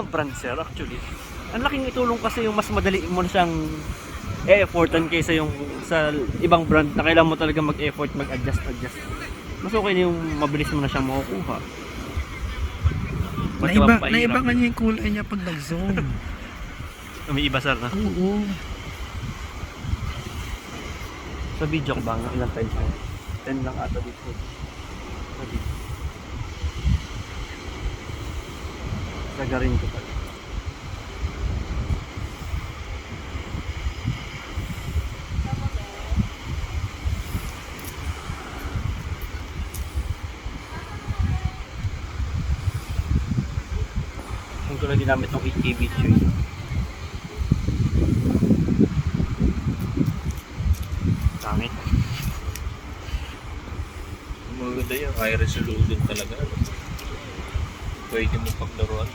ng brand sir actually. Ang laking itulong kasi yung mas madali mo na siyang e-effortan kaysa yung sa ibang brand na kailangan mo talaga mag-effort, mag-adjust. Mas okay na yung mabilis mo na siyang makukuha. Naiba nga niya yung kulay niya pag nag-zoom. Umiiba sir na. Oo. Sa video ko ba nga ilang times na? 10 lang ata dito. Sa video. Sagarin ko pala. Kung ko lang ginamit ng 8K video eh. Pangit. Maganda yan, high resolution talaga. Pwede mo paglaruan.